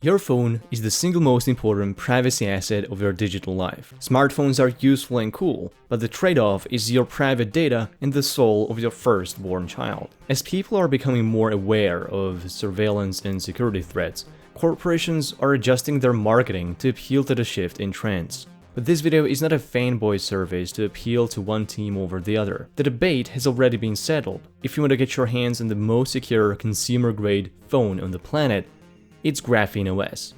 Your phone is the single most important privacy asset of your digital life. Smartphones are useful and cool, but the trade-off is your private data and the soul of your firstborn child. As people are becoming more aware of surveillance and security threats, corporations are adjusting their marketing to appeal to the shift in trends. But this video is not a fanboy service to appeal to one team over the other. The debate has already been settled. If you want to get your hands on the most secure consumer-grade phone on the planet, it's GrapheneOS.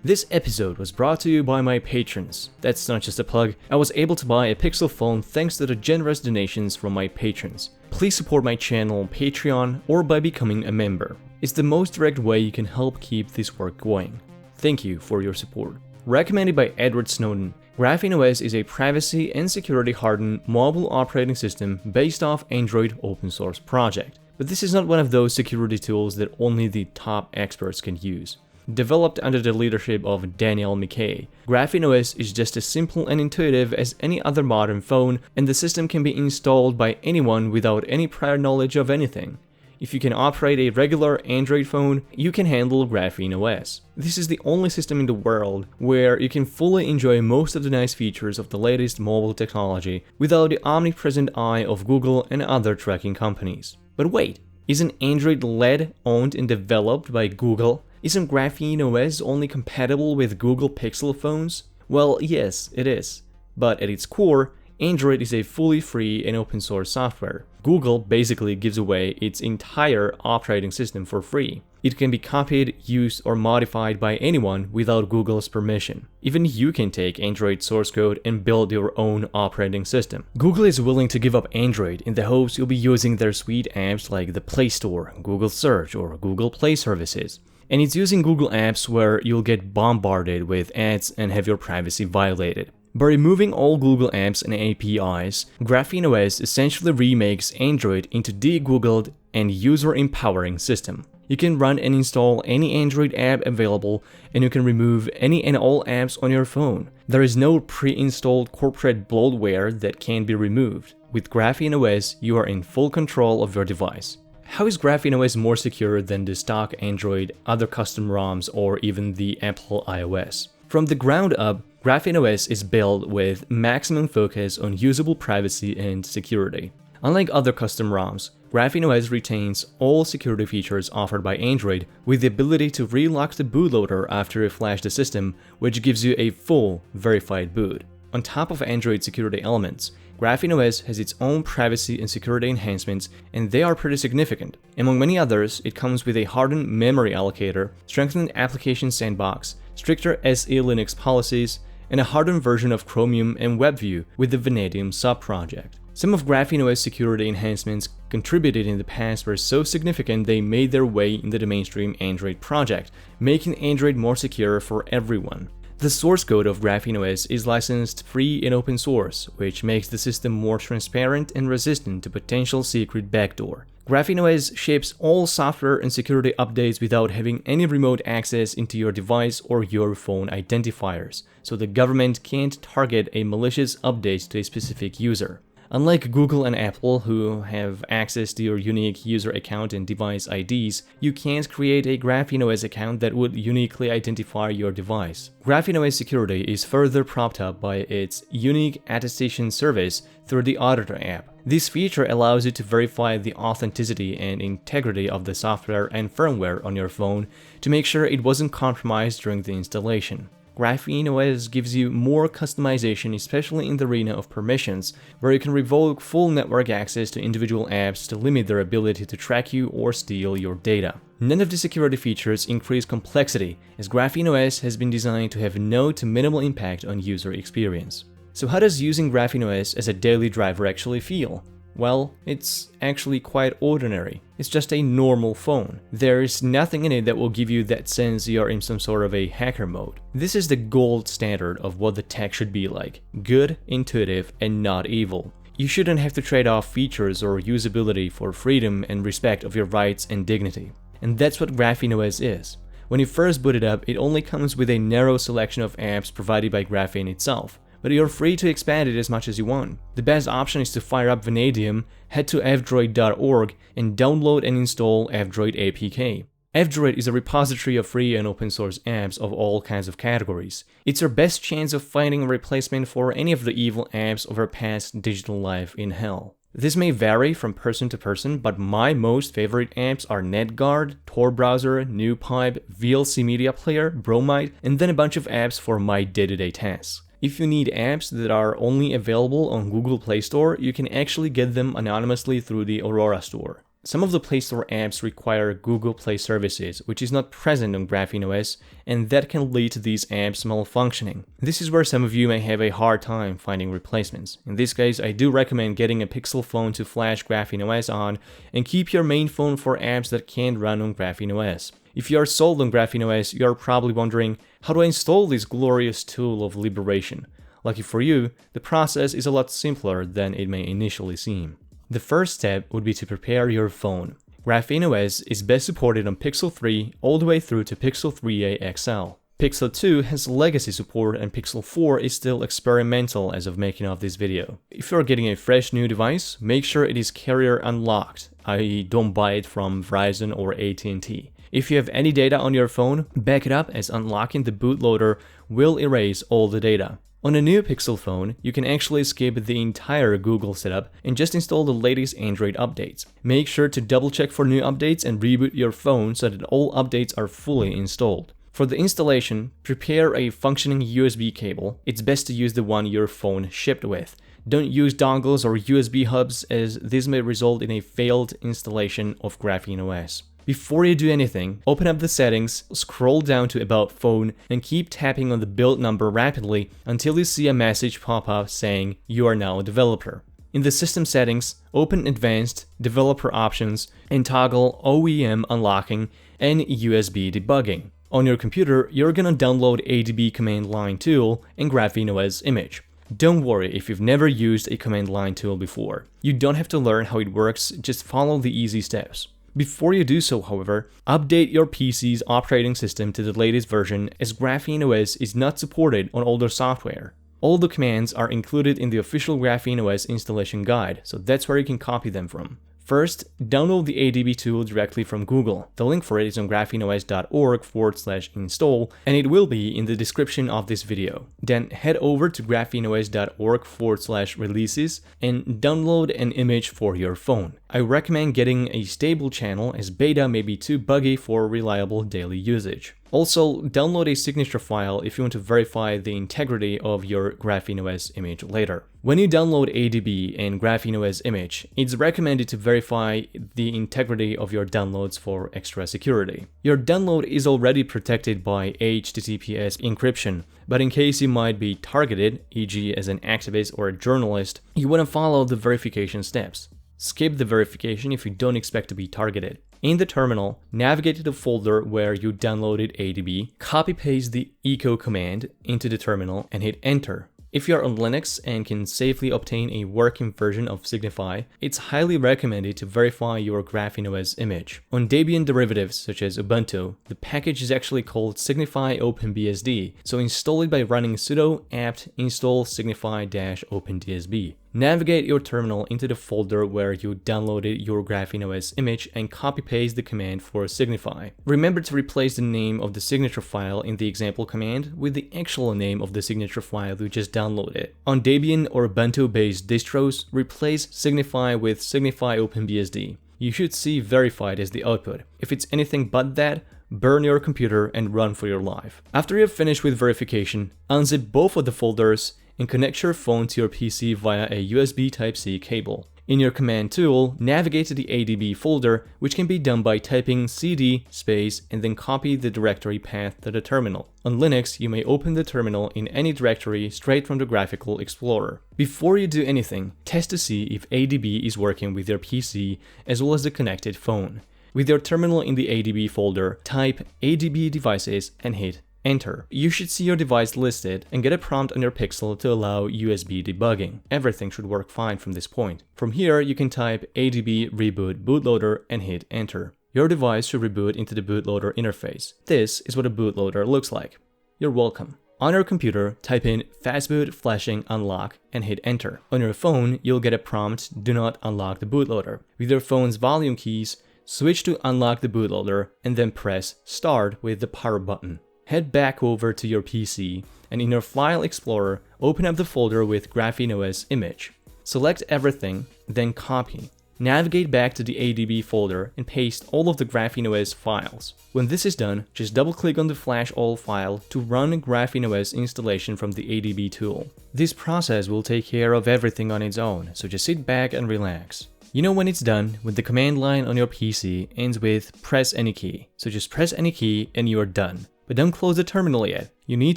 This episode was brought to you by my patrons. That's not just a plug, I was able to buy a Pixel phone thanks to the generous donations from my patrons. Please support my channel on Patreon or by becoming a member. It's the most direct way you can help keep this work going. Thank you for your support. Recommended by Edward Snowden, GrapheneOS is a privacy and security hardened mobile operating system based off Android open source project. But this is not one of those security tools that only the top experts can use. Developed under the leadership of Daniel McKay, GrapheneOS is just as simple and intuitive as any other modern phone, and the system can be installed by anyone without any prior knowledge of anything. If you can operate a regular Android phone, you can handle GrapheneOS. This is the only system in the world where you can fully enjoy most of the nice features of the latest mobile technology without the omnipresent eye of Google and other tracking companies. But wait, isn't Android led, owned and developed by Google? Isn't GrapheneOS only compatible with Google Pixel phones? Well, yes, it is. But at its core, Android is a fully free and open source software. Google basically gives away its entire operating system for free. It can be copied, used, or modified by anyone without Google's permission. Even you can take Android source code and build your own operating system. Google is willing to give up Android in the hopes you'll be using their sweet apps like the Play Store, Google Search, or Google Play services. And it's using Google apps where you'll get bombarded with ads and have your privacy violated. By removing all Google apps and APIs, GrapheneOS essentially remakes Android into de-Googled and user-empowering system. You can run and install any Android app available, and you can remove any and all apps on your phone. There is no pre-installed corporate bloatware that can be removed. With GrapheneOS, you are in full control of your device. How is GrapheneOS more secure than the stock Android, other custom ROMs, or even the Apple iOS? From the ground up, GrapheneOS is built with maximum focus on usable privacy and security. Unlike other custom ROMs, GrapheneOS retains all security features offered by Android with the ability to relock the bootloader after you flash the system, which gives you a full, verified boot. On top of Android security elements, GrapheneOS has its own privacy and security enhancements, and they are pretty significant. Among many others, it comes with a hardened memory allocator, strengthened application sandbox, stricter SE Linux policies, and a hardened version of Chromium and WebView with the Vanadium subproject. Some of GrapheneOS security enhancements contributed in the past were so significant they made their way into the mainstream Android project, making Android more secure for everyone. The source code of GrapheneOS is licensed free and open source, which makes the system more transparent and resistant to potential secret backdoor. GrapheneOS ships all software and security updates without having any remote access into your device or your phone identifiers, so the government can't target a malicious update to a specific user. Unlike Google and Apple, who have access to your unique user account and device IDs, you can't create a GrapheneOS account that would uniquely identify your device. GrapheneOS security is further propped up by its unique attestation service through the Auditor app. This feature allows you to verify the authenticity and integrity of the software and firmware on your phone to make sure it wasn't compromised during the installation. GrapheneOS gives you more customization, especially in the arena of permissions, where you can revoke full network access to individual apps to limit their ability to track you or steal your data. None of the security features increase complexity, as GrapheneOS has been designed to have no to minimal impact on user experience. So how does using GrapheneOS as a daily driver actually feel? Well, it's actually quite ordinary. It's just a normal phone. There's nothing in it that will give you that sense you're in some sort of a hacker mode. This is the gold standard of what the tech should be like. Good, intuitive, and not evil. You shouldn't have to trade off features or usability for freedom and respect of your rights and dignity. And that's what GrapheneOS is. When you first boot it up, it only comes with a narrow selection of apps provided by Graphene itself. but you're free to expand it as much as you want. The best option is to fire up Vanadium, head to fdroid.org, and download and install fdroid APK. F-Droid is a repository of free and open source apps of all kinds of categories. It's your best chance of finding a replacement for any of the evil apps of our past digital life in hell. This may vary from person to person, but my most favorite apps are NetGuard, Tor Browser, NewPipe, VLC Media Player, Bromide, and then a bunch of apps for my day-to-day tasks. If you need apps that are only available on Google Play Store, you can actually get them anonymously through the Aurora Store. Some of the Play Store apps require Google Play services, which is not present on GrapheneOS, and that can lead to these apps malfunctioning. This is where some of you may have a hard time finding replacements. In this case, I do recommend getting a Pixel phone to flash GrapheneOS on, and keep your main phone for apps that can't run on GrapheneOS. If you are sold on GrapheneOS, you are probably wondering, how do I install this glorious tool of liberation? Lucky for you, the process is a lot simpler than it may initially seem. The first step would be to prepare your phone. GrapheneOS is best supported on Pixel 3 all the way through to Pixel 3a XL. Pixel 2 has legacy support and Pixel 4 is still experimental as of making of this video. If you are getting a fresh new device, make sure it is carrier unlocked, i.e. don't buy it from Verizon or AT&T. If you have any data on your phone, back it up, as unlocking the bootloader will erase all the data. On a new Pixel phone, you can actually skip the entire Google setup and just install the latest Android updates. Make sure to double check for new updates and reboot your phone so that all updates are fully installed. For the installation, prepare a functioning USB cable. It's best to use the one your phone shipped with. Don't use dongles or USB hubs, as this may result in a failed installation of GrapheneOS. Before you do anything, open up the settings, scroll down to About Phone, and keep tapping on the build number rapidly until you see a message pop up saying you are now a developer. In the system settings, open Advanced, Developer Options, and toggle OEM unlocking and USB debugging. On your computer, you're gonna download ADB command line tool and GrapheneOS image. Don't worry if you've never used a command line tool before. You don't have to learn how it works, just follow the easy steps. Before you do so, however, update your PC's operating system to the latest version, as GrapheneOS is not supported on older software. All the commands are included in the official GrapheneOS installation guide, so that's where you can copy them from. First, download the ADB tool directly from Google. The link for it is on grapheneos.org/install, and it will be in the description of this video. Then head over to grapheneos.org/releases and download an image for your phone. I recommend getting a stable channel, as beta may be too buggy for reliable daily usage. Also, download a signature file if you want to verify the integrity of your GrapheneOS image later. When you download ADB and GrapheneOS image, it's recommended to verify the integrity of your downloads for extra security. Your download is already protected by HTTPS encryption, but in case you might be targeted, e.g. as an activist or a journalist, you want to follow the verification steps. Skip the verification if you don't expect to be targeted. In the terminal, navigate to the folder where you downloaded ADB, copy-paste the echo command into the terminal, and hit enter. If you are on Linux and can safely obtain a working version of Signify, it's highly recommended to verify your GrapheneOS image. On Debian derivatives such as Ubuntu, the package is actually called Signify OpenBSD, so install it by running sudo apt install signify-opendsb. Navigate your terminal into the folder where you downloaded your GrapheneOS image and copy-paste the command for Signify. Remember to replace the name of the signature file in the example command with the actual name of the signature file you just downloaded. On Debian or Ubuntu-based distros, replace Signify with Signify OpenBSD. You should see verified as the output. If it's anything but that, burn your computer and run for your life. After you have finished with verification, unzip both of the folders and connect your phone to your PC via a USB Type-C cable. In your command tool, navigate to the ADB folder, which can be done by typing cd space and then copy the directory path to the terminal. On Linux, you may open the terminal in any directory straight from the Graphical Explorer. Before you do anything, test to see if ADB is working with your PC as well as the connected phone. With your terminal in the ADB folder, type ADB devices and hit enter. You should see your device listed and get a prompt on your Pixel to allow USB debugging. Everything should work fine from this point. From here, you can type ADB reboot bootloader and hit enter. Your device should reboot into the bootloader interface. This is what a bootloader looks like. You're welcome. On your computer, type in fastboot flashing unlock and hit enter. On your phone, you'll get a prompt, do not unlock the bootloader. With your phone's volume keys, switch to unlock the bootloader, and then press Start with the power button. Head back over to your PC, and in your File Explorer, open up the folder with GrapheneOS image. Select everything, then copy. Navigate back to the ADB folder and paste all of the GrapheneOS files. When this is done, just double-click on the Flash All file to run a GrapheneOS installation from the ADB tool. This process will take care of everything on its own, so just sit back and relax. You know when it's done when the command line on your PC ends with press any key, so just press any key and you are done. But don't close the terminal yet, you need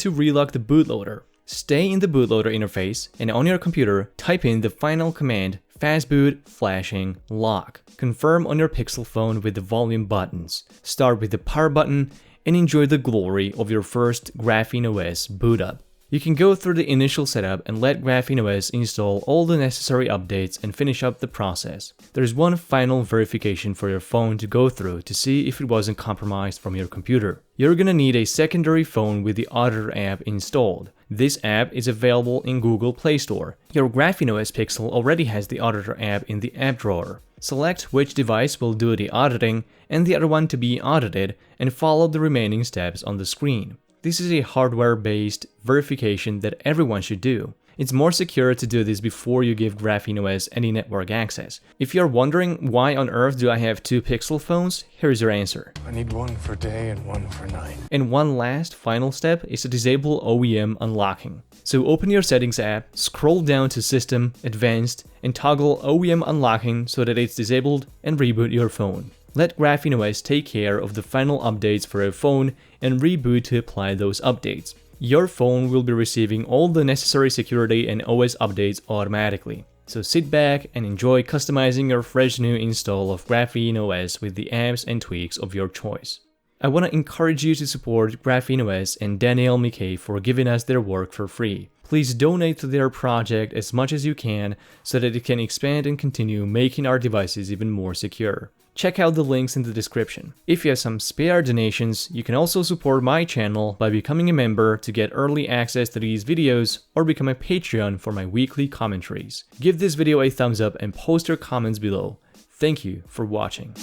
to relock the bootloader. Stay in the bootloader interface and on your computer type in the final command fastboot flashing lock. Confirm on your Pixel phone with the volume buttons. Start with the power button and enjoy the glory of your first GrapheneOS boot up. You can go through the initial setup and let GrapheneOS install all the necessary updates and finish up the process. There's one final verification for your phone to go through to see if it wasn't compromised from your computer. You're gonna need a secondary phone with the Auditor app installed. This app is available in Google Play Store. Your GrapheneOS Pixel already has the Auditor app in the app drawer. Select which device will do the auditing and the other one to be audited and follow the remaining steps on the screen. This is a hardware-based verification that everyone should do. It's more secure to do this before you give GrapheneOS any network access. If you're wondering why on earth do I have two Pixel phones, here's your answer. I need one for day and one for night. And one last final step is to disable OEM unlocking. So open your Settings app, scroll down to System, Advanced, and toggle OEM unlocking so that it's disabled and reboot your phone. Let GrapheneOS take care of the final updates for your phone and reboot to apply those updates. Your phone will be receiving all the necessary security and OS updates automatically. So sit back and enjoy customizing your fresh new install of GrapheneOS with the apps and tweaks of your choice. I want to encourage you to support GrapheneOS and Daniel Mickey for giving us their work for free. Please donate to their project as much as you can so that it can expand and continue making our devices even more secure. Check out the links in the description. If you have some spare donations, you can also support my channel by becoming a member to get early access to these videos or become a Patreon for my weekly commentaries. Give this video a thumbs up and post your comments below. Thank you for watching.